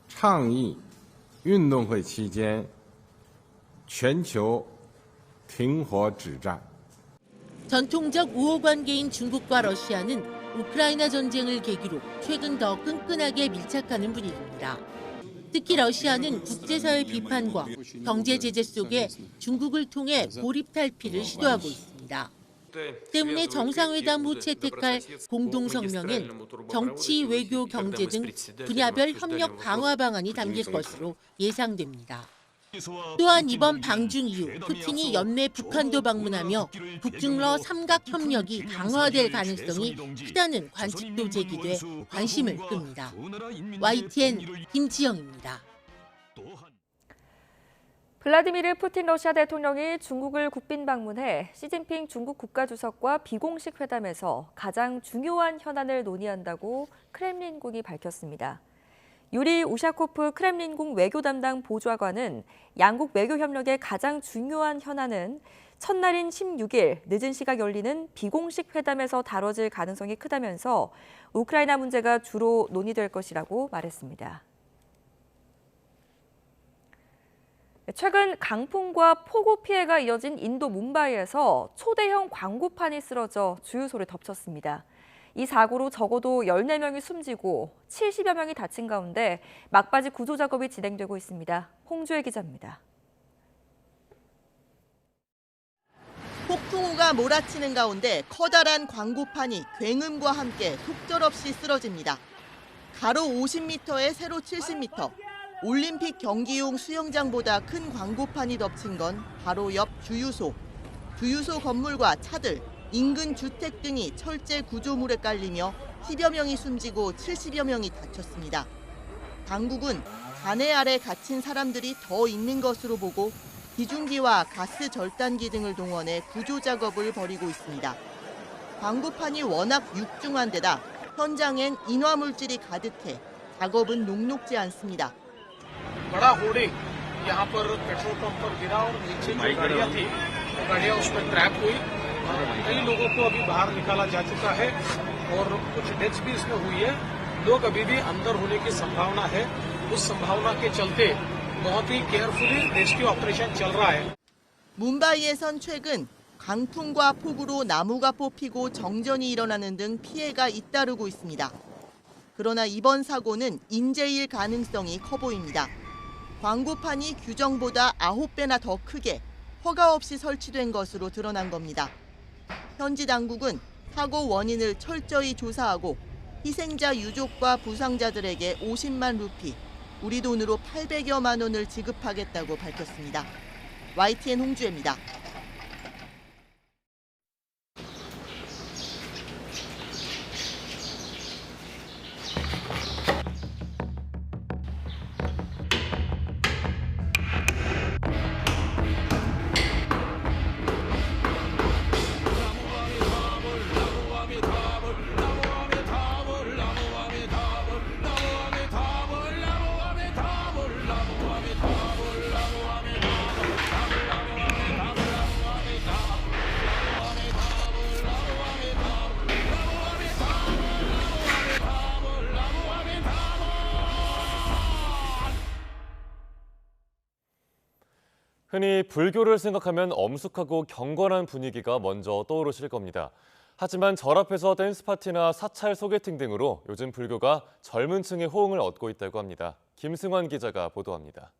倡议运动会期间全球停火止战。 전통적 우호 관계인 중국과 러시아는 우크라이나 전쟁을 계기로 최근 더 끈끈하게 밀착하는 분위기입니다. 특히 러시아는 국제사회 비판과 경제 제재 속에 중국을 통해 고립 탈피를 시도하고 있습니다. 때문에 정상회담 후 채택할 공동성명엔 정치, 외교, 경제 등 분야별 협력 강화 방안이 담길 것으로 예상됩니다. 또한 이번 방중 이후 푸틴이 연내 북한도 방문하며 북중러 삼각 협력이 강화될 가능성이 크다는 관측도 제기돼 관심을 끕니다. YTN 김지영입니다. 블라디미르 푸틴 러시아 대통령이 중국을 국빈 방문해 시진핑 중국 국가주석과 비공식 회담에서 가장 중요한 현안을 논의한다고 크렘린궁이 밝혔습니다. 유리 우샤코프 크렘린궁 외교 담당 보좌관은 양국 외교 협력의 가장 중요한 현안은 첫날인 16일 늦은 시각 열리는 비공식 회담에서 다뤄질 가능성이 크다면서 우크라이나 문제가 주로 논의될 것이라고 말했습니다. 최근 강풍과 폭우 피해가 이어진 인도 뭄바이에서 초대형 광고판이 쓰러져 주유소를 덮쳤습니다. 이 사고로 적어도 14명이 숨지고 70여 명이 다친 가운데 막바지 구조 작업이 진행되고 있습니다. 홍주혜 기자입니다. 폭풍우가 몰아치는 가운데 커다란 광고판이 굉음과 함께 속절없이 쓰러집니다. 가로 50m에 세로 70m, 올림픽 경기용 수영장보다 큰 광고판이 덮친 건 바로 옆 주유소. 주유소 건물과 차들, 인근 주택 등이 철제 구조물에 깔리며 10여 명이 숨지고 70여 명이 다쳤습니다. 당국은 잔해 아래 갇힌 사람들이 더 있는 것으로 보고 기중기와 가스 절단기 등을 동원해 구조 작업을 벌이고 있습니다. 광고판이 워낙 육중한 데다 현장엔 인화물질이 가득해 작업은 녹록지 않습니다. बड़ा होर्डिंग यहाँ पर petrol pump पर गिरा और नीचे जो गाड़ियाँ थी वो गाड़ियाँ उसमें क्रैक हुई और कई लोगों को अभी बाहर निकाला जा चुका है और कुछ डेथ्स भी इसमें हुई है। लोग अभी भी अंदर होने की संभावना है। उस संभावना के चलते बहुत ही केयरफुली रेस्क्यू ऑपरेशन चल रहा है। 뭄바이에선 최근 강풍과 폭우로 나무가 뽑히고 정전이 일어나는 등 피해가 잇따르고 있습니다. 그러나 이번 사고는 인재일 가능성이 커 보입니다. 광고판이 규정보다 9배나 더 크게 허가 없이 설치된 것으로 드러난 겁니다. 현지 당국은 사고 원인을 철저히 조사하고 희생자 유족과 부상자들에게 50만 루피, 우리 돈으로 800여만 원을 지급하겠다고 밝혔습니다. YTN 홍주혜입니다. 흔히 불교를 생각하면 엄숙하고 경건한 분위기가 먼저 떠오르실 겁니다. 하지만 절 앞에서 댄스 파티나 사찰 소개팅 등으로 요즘 불교가 젊은 층의 호응을 얻고 있다고 합니다. 김승환 기자가 보도합니다.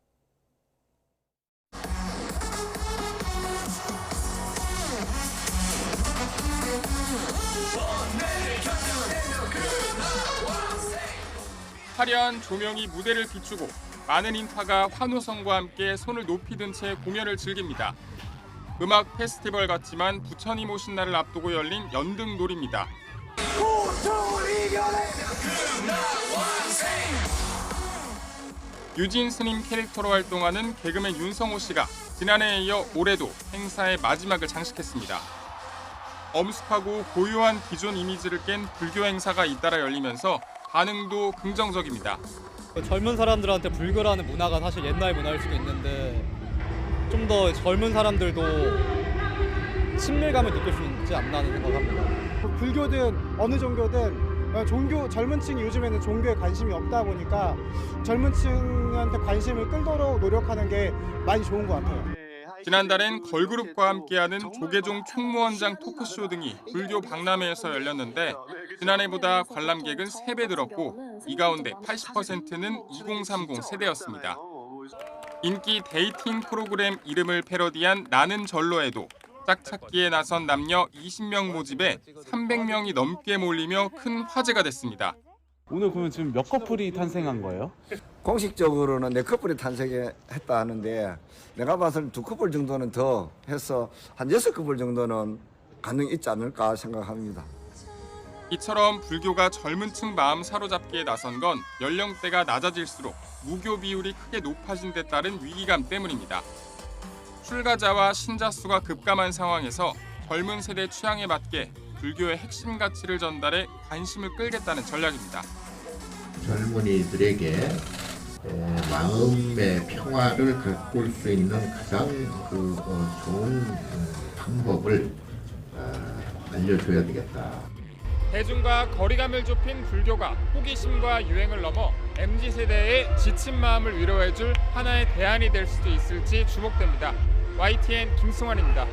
화려한 조명이 무대를 비추고 많은 인파가 환호성과 함께 손을 높이 든 채 공연을 즐깁니다. 음악 페스티벌 같지만 부처님 오신 날을 앞두고 열린 연등놀이입니다. 유진 스님 캐릭터로 활동하는 개그맨 윤성호 씨가 지난해에 이어 올해도 행사의 마지막을 장식했습니다. 엄숙하고 고유한 기존 이미지를 깬 불교 행사가 잇따라 열리면서 반응도 긍정적입니다. 젊은 사람들한테 불교라는 문화가 사실 옛날 문화일 수도 있는데 좀 더 젊은 사람들도 친밀감을 느낄 수 있지 않나 하는 생각합니다. 불교든 어느 종교든 젊은 층이 요즘에는 종교에 관심이 없다 보니까 젊은 층한테 관심을 끌도록 노력하는 게 많이 좋은 것 같아요. 지난달엔 걸그룹과 함께하는 조계종 총무원장 토크쇼 등이 불교 박람회에서 열렸는데 지난해보다 관람객은 3배 늘었고 이 가운데 80%는 2030 세대였습니다. 인기 데이팅 프로그램 이름을 패러디한 나는 절로에도 짝찾기에 나선 남녀 20명 모집에 300명이 넘게 몰리며 큰 화제가 됐습니다. 오늘 그러면 지금 몇 커플이 탄생한 거예요? 공식적으로는 4커플이 탄생했다 하는데 내가 봐서는 2커플 정도는 더 해서 한 6커플 정도는 가능이 있지 않을까 생각합니다. 이처럼 불교가 젊은 층 마음 사로잡기에 나선 건 연령대가 낮아질수록 무교 비율이 크게 높아진 데 따른 위기감 때문입니다. 출가자와 신자 수가 급감한 상황에서 젊은 세대 취향에 맞게 불교의 핵심 가치를 전달해 관심을 끌겠다는 전략입니다. 젊은이들에게 마음의 평화를 가꿀 수 있는 가장 좋은 방법을 알려줘야 되겠다. 대중과 거리감을 좁힌 불교가 호기심과 유행을 넘어 MZ세대의 지친 마음을 위로해줄 하나의 대안이 될 수도 있을지 주목됩니다. YTN 김승환입니다.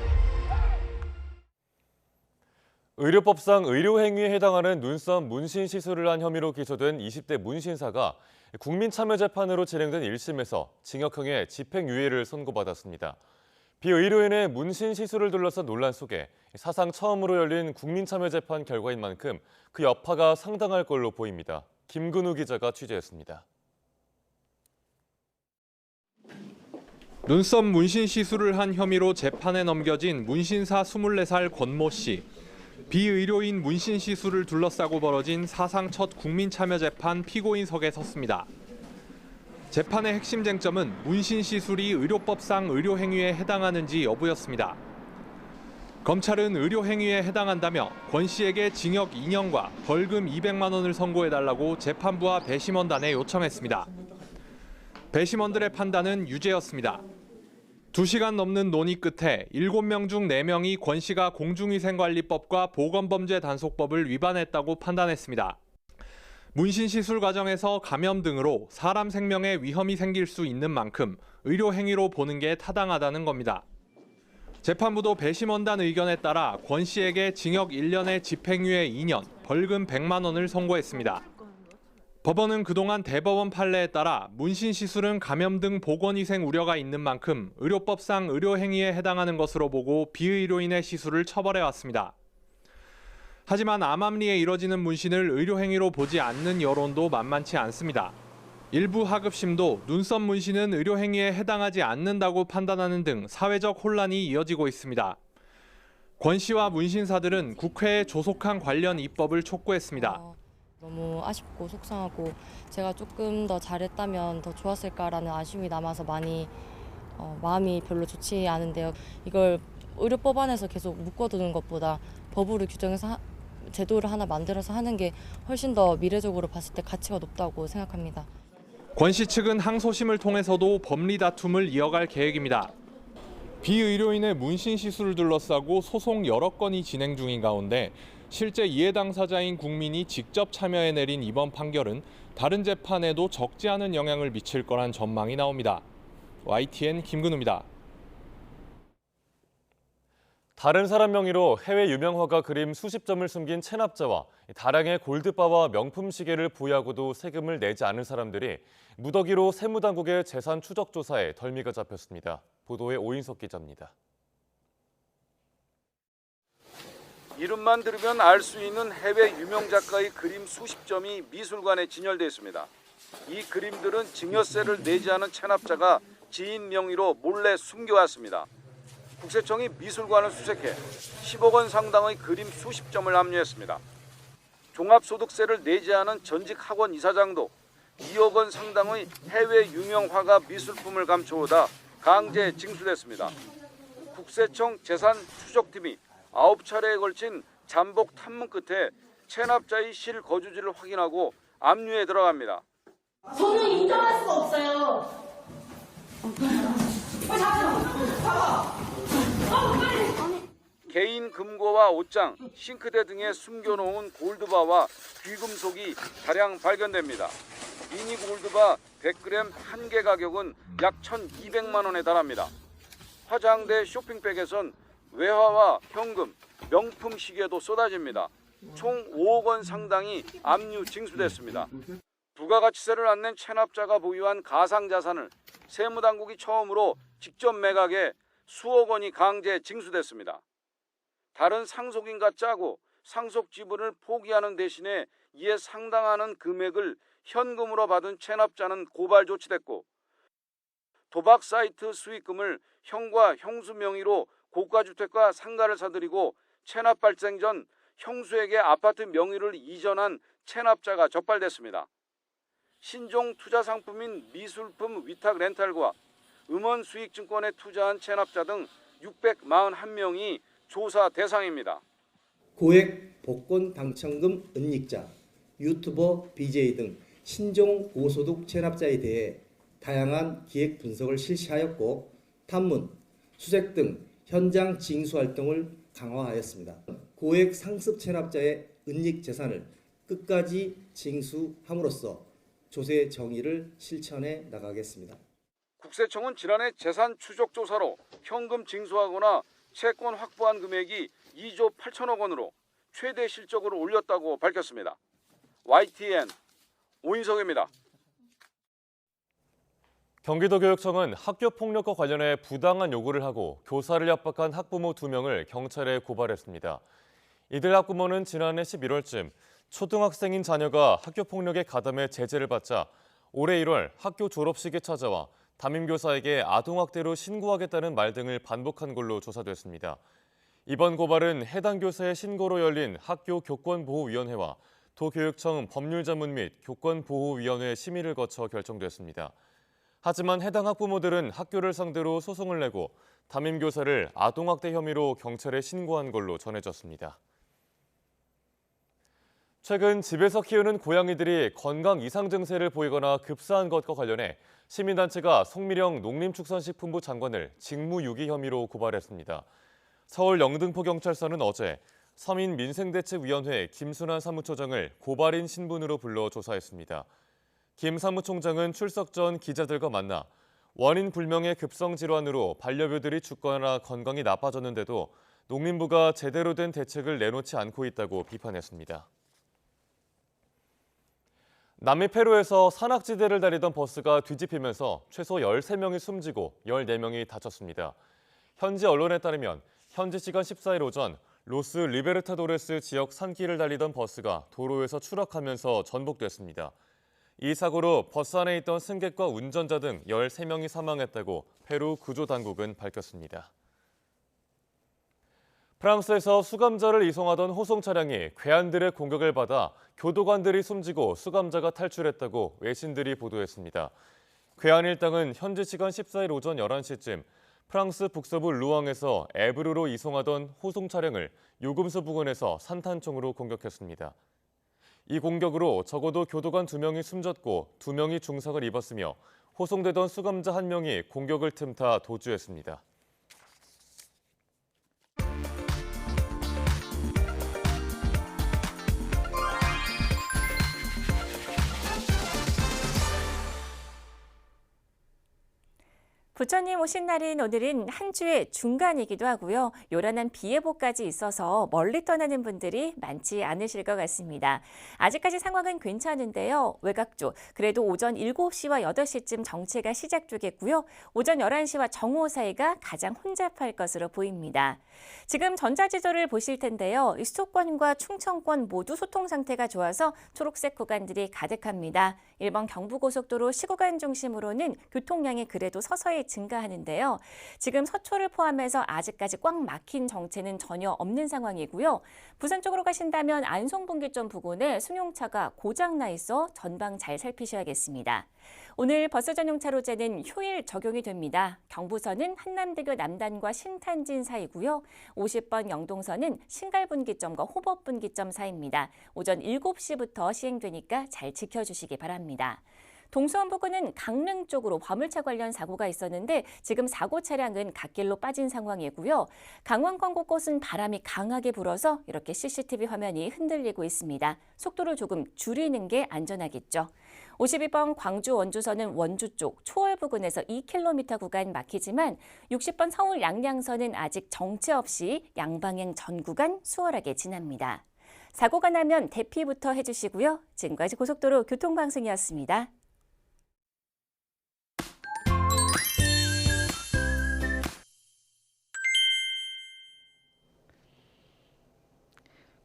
의료법상 의료행위에 해당하는 눈썹 문신 시술을 한 혐의로 기소된 20대 문신사가 국민참여재판으로 진행된 1심에서 징역형의 집행유예를 선고받았습니다. 비의료인의 문신 시술을 둘러싼 논란 속에 사상 처음으로 열린 국민참여재판 결과인 만큼 그 여파가 상당할 걸로 보입니다. 김근우 기자가 취재했습니다. 눈썹 문신 시술을 한 혐의로 재판에 넘겨진 문신사 24살 권모 씨. 비의료인 문신 시술을 둘러싸고 벌어진 사상 첫 국민참여재판 피고인석에 섰습니다. 재판의 핵심 쟁점은 문신 시술이 의료법상 의료행위에 해당하는지 여부였습니다. 검찰은 의료행위에 해당한다며 권 씨에게 징역 2년과 벌금 200만 원을 선고해달라고 재판부와 배심원단에 요청했습니다. 배심원들의 판단은 유죄였습니다. 2시간 넘는 논의 끝에 7명 중 4명이 권 씨가 공중위생관리법과 보건범죄단속법을 위반했다고 판단했습니다. 문신 시술 과정에서 감염 등으로 사람 생명에 위험이 생길 수 있는 만큼 의료행위로 보는 게 타당하다는 겁니다. 재판부도 배심원단 의견에 따라 권 씨에게 징역 1년에 집행유예 2년, 벌금 100만 원을 선고했습니다. 법원은 그동안 대법원 판례에 따라 문신 시술은 감염 등 보건위생 우려가 있는 만큼 의료법상 의료행위에 해당하는 것으로 보고 비의료인의 시술을 처벌해왔습니다. 하지만 암암리에 이뤄지는 문신을 의료행위로 보지 않는 여론도 만만치 않습니다. 일부 하급심도 눈썹 문신은 의료행위에 해당하지 않는다고 판단하는 등 사회적 혼란이 이어지고 있습니다. 권 씨와 문신사들은 국회에 조속한 관련 입법을 촉구했습니다. 너무 아쉽고 속상하고 제가 조금 더 잘했다면 더 좋았을까라는 아쉬움이 남아서 많이 마음이 별로 좋지 않은데요. 이걸 의료법 안에서 계속 묶어두는 것보다 법으로 규정해서 제도를 하나 만들어서 하는 게 훨씬 더 미래적으로 봤을 때 가치가 높다고 생각합니다. 권 씨 측은 항소심을 통해서도 법리 다툼을 이어갈 계획입니다. 비의료인의 문신 시술을 둘러싸고 소송 여러 건이 진행 중인 가운데 실제 이해 당사자인 국민이 직접 참여해 내린 이번 판결은 다른 재판에도 적지 않은 영향을 미칠 거란 전망이 나옵니다. YTN 김근우입니다. 다른 사람 명의로 해외 유명 화가 그림 수십 점을 숨긴 체납자와 다량의 골드바와 명품 시계를 보유하고도 세금을 내지 않은 사람들이 무더기로 세무당국의 재산 추적 조사에 덜미가 잡혔습니다. 보도에 오인석 기자입니다. 이름만 들으면 알 수 있는 해외 유명 작가의 그림 수십 점이 미술관에 진열돼 있습니다. 이 그림들은 증여세를 내지 않은 체납자가 지인 명의로 몰래 숨겨왔습니다. 국세청이 미술관을 수색해 10억 원 상당의 그림 수십 점을 압류했습니다. 종합소득세를 내지 않은 전직 학원 이사장도 2억 원 상당의 해외 유명 화가 미술품을 감춰오다 강제 징수됐습니다. 국세청 재산추적팀이 9차례에 걸친 잠복 탐문 끝에 체납자의 실거주지를 확인하고 압류에 들어갑니다. 저는 인정할 수가 없어요. 개인 금고와 옷장, 싱크대 등에 숨겨놓은 골드바와 귀금속이 다량 발견됩니다. 미니 골드바 100g 한 개 가격은 약 1,200만 원에 달합니다. 화장대 쇼핑백에선 외화와 현금, 명품 시계도 쏟아집니다. 총 5억 원 상당이 압류 징수됐습니다. 부가가치세를 안 낸 체납자가 보유한 가상자산을 세무당국이 처음으로 직접 매각해 수억 원이 강제 징수됐습니다. 다른 상속인과 짜고 상속 지분을 포기하는 대신에 이에 상당하는 금액을 현금으로 받은 체납자는 고발 조치됐고 도박 사이트 수익금을 형과 형수 명의로 고가주택과 상가를 사들이고 체납 발생 전 형수에게 아파트 명의를 이전한 체납자가 적발됐습니다. 신종 투자 상품인 미술품 위탁 렌탈과 음원 수익증권에 투자한 체납자 등 641명이 조사 대상입니다. 고액 복권 당첨금 은닉자, 유튜버, BJ 등 신종 고소득 체납자에 대해 다양한 기획 분석을 실시하였고 탐문, 수색 등 현장 징수 활동을 강화하였습니다. 고액 상습 체납자의 은닉 재산을 끝까지 징수함으로써 조세 정의를 실천해 나가겠습니다. 국세청은 지난해 재산 추적 조사로 현금 징수하거나 채권 확보한 금액이 2조 8천억 원으로 최대 실적으로 올렸다고 밝혔습니다. YTN 오인석입니다. 경기도교육청은 학교폭력과 관련해 부당한 요구를 하고 교사를 압박한 학부모 2명을 경찰에 고발했습니다. 이들 학부모는 지난해 11월쯤 초등학생인 자녀가 학교폭력에 가담해 제재를 받자 올해 1월 학교 졸업식에 찾아와 담임교사에게 아동학대로 신고하겠다는 말 등을 반복한 걸로 조사됐습니다. 이번 고발은 해당 교사의 신고로 열린 학교 교권보호위원회와 도교육청 법률자문 및 교권보호위원회 심의를 거쳐 결정됐습니다. 하지만 해당 학부모들은 학교를 상대로 소송을 내고 담임교사를 아동학대 혐의로 경찰에 신고한 걸로 전해졌습니다. 최근 집에서 키우는 고양이들이 건강 이상 증세를 보이거나 급사한 것과 관련해 시민단체가 송미령 농림축산식품부 장관을 직무유기 혐의로 고발했습니다. 서울 영등포경찰서는 어제 서민민생대책위원회 김순환 사무처장을 고발인 신분으로 불러 조사했습니다. 김 사무총장은 출석 전 기자들과 만나 원인 불명의 급성 질환으로 반려묘들이 죽거나 건강이 나빠졌는데도 농림부가 제대로 된 대책을 내놓지 않고 있다고 비판했습니다. 남미 페루에서 산악지대를 달리던 버스가 뒤집히면서 최소 13명이 숨지고 14명이 다쳤습니다. 현지 언론에 따르면 현지 시간 14일 오전 로스 리베르타도레스 지역 산길을 달리던 버스가 도로에서 추락하면서 전복됐습니다. 이 사고로 버스 안에 있던 승객과 운전자 등 13명이 사망했다고 페루 구조당국은 밝혔습니다. 프랑스에서 수감자를 이송하던 호송 차량이 괴한들의 공격을 받아 교도관들이 숨지고 수감자가 탈출했다고 외신들이 보도했습니다. 괴한 일당은 현지 시간 14일 오전 11시쯤 프랑스 북서부 루앙에서 에브르로 이송하던 호송 차량을 요금소 부근에서 산탄총으로 공격했습니다. 이 공격으로 적어도 교도관 2명이 숨졌고 2명이 중상을 입었으며 호송되던 수감자 1명이 공격을 틈타 도주했습니다. 부처님 오신 날인 오늘은 한 주의 중간이기도 하고요. 요란한 비 예보까지 있어서 멀리 떠나는 분들이 많지 않으실 것 같습니다. 아직까지 상황은 괜찮은데요. 외곽 쪽 그래도 오전 7시와 8시쯤 정체가 시작되겠고요. 오전 11시와 정오 사이가 가장 혼잡할 것으로 보입니다. 지금 전자지도를 보실 텐데요. 수도권과 충청권 모두 소통 상태가 좋아서 초록색 구간들이 가득합니다. 1번 경부고속도로 시구간 중심으로는 교통량이 그래도 서서히 증가하는데요. 지금 서초를 포함해서 아직까지 꽉 막힌 정체는 전혀 없는 상황이고요. 부산 쪽으로 가신다면 안송분기점 부근에 승용차가 고장나 있어 전방 잘 살피셔야겠습니다. 오늘 버스 전용 차로제는 휴일 적용이 됩니다. 경부선은 한남대교 남단과 신탄진 사이고요. 50번 영동선은 신갈분기점과 호법분기점 사이입니다. 오전 7시부터 시행되니까 잘 지켜주시기 바랍니다. 동수원 부근은 강릉 쪽으로 화물차 관련 사고가 있었는데 지금 사고 차량은 갓길로 빠진 상황이고요. 강원권 곳곳은 바람이 강하게 불어서 이렇게 CCTV 화면이 흔들리고 있습니다. 속도를 조금 줄이는 게 안전하겠죠. 52번 광주 원주선은 원주 쪽 초월 부근에서 2km 구간 막히지만 60번 서울 양양선은 아직 정체 없이 양방향 전 구간 수월하게 지납니다. 사고가 나면 대피부터 해주시고요. 지금까지 고속도로 교통방송이었습니다.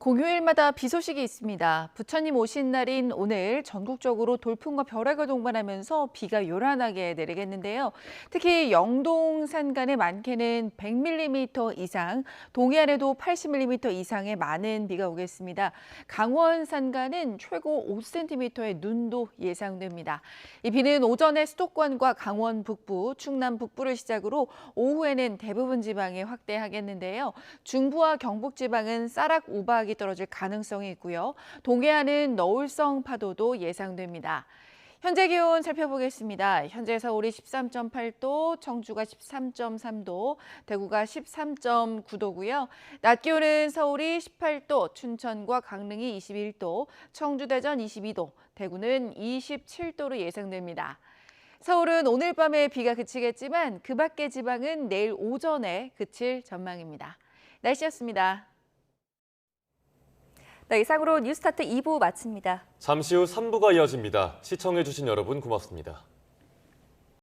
공휴일마다 비 소식이 있습니다. 부처님 오신 날인 오늘 전국적으로 돌풍과 벼락을 동반하면서 비가 요란하게 내리겠는데요. 특히 영동 산간의 많게는 100mm 이상, 동해안에도 80mm 이상의 많은 비가 오겠습니다. 강원 산간은 최고 5cm의 눈도 예상됩니다. 이 비는 오전에 수도권과 강원 북부, 충남 북부를 시작으로 오후에는 대부분 지방에 확대하겠는데요. 중부와 경북 지방은 싸락 우박이 떨어질 가능성이 있고요. 동해안은 너울성 파도도 예상됩니다. 현재 기온 살펴보겠습니다. 현재 서울이 13.8도, 청주가 13.3도, 대구가 13.9도고요. 낮 기온은 서울이 18도, 춘천과 강릉이 21도, 청주, 대전 22도, 대구는 27도로 예상됩니다. 서울은 오늘 밤에 비가 그치겠지만 그 밖의 지방은 내일 오전에 그칠 전망입니다. 날씨였습니다. 네, 이상으로 뉴스타트 2부 마칩니다. 잠시 후 3부가 이어집니다. 시청해주신 여러분 고맙습니다.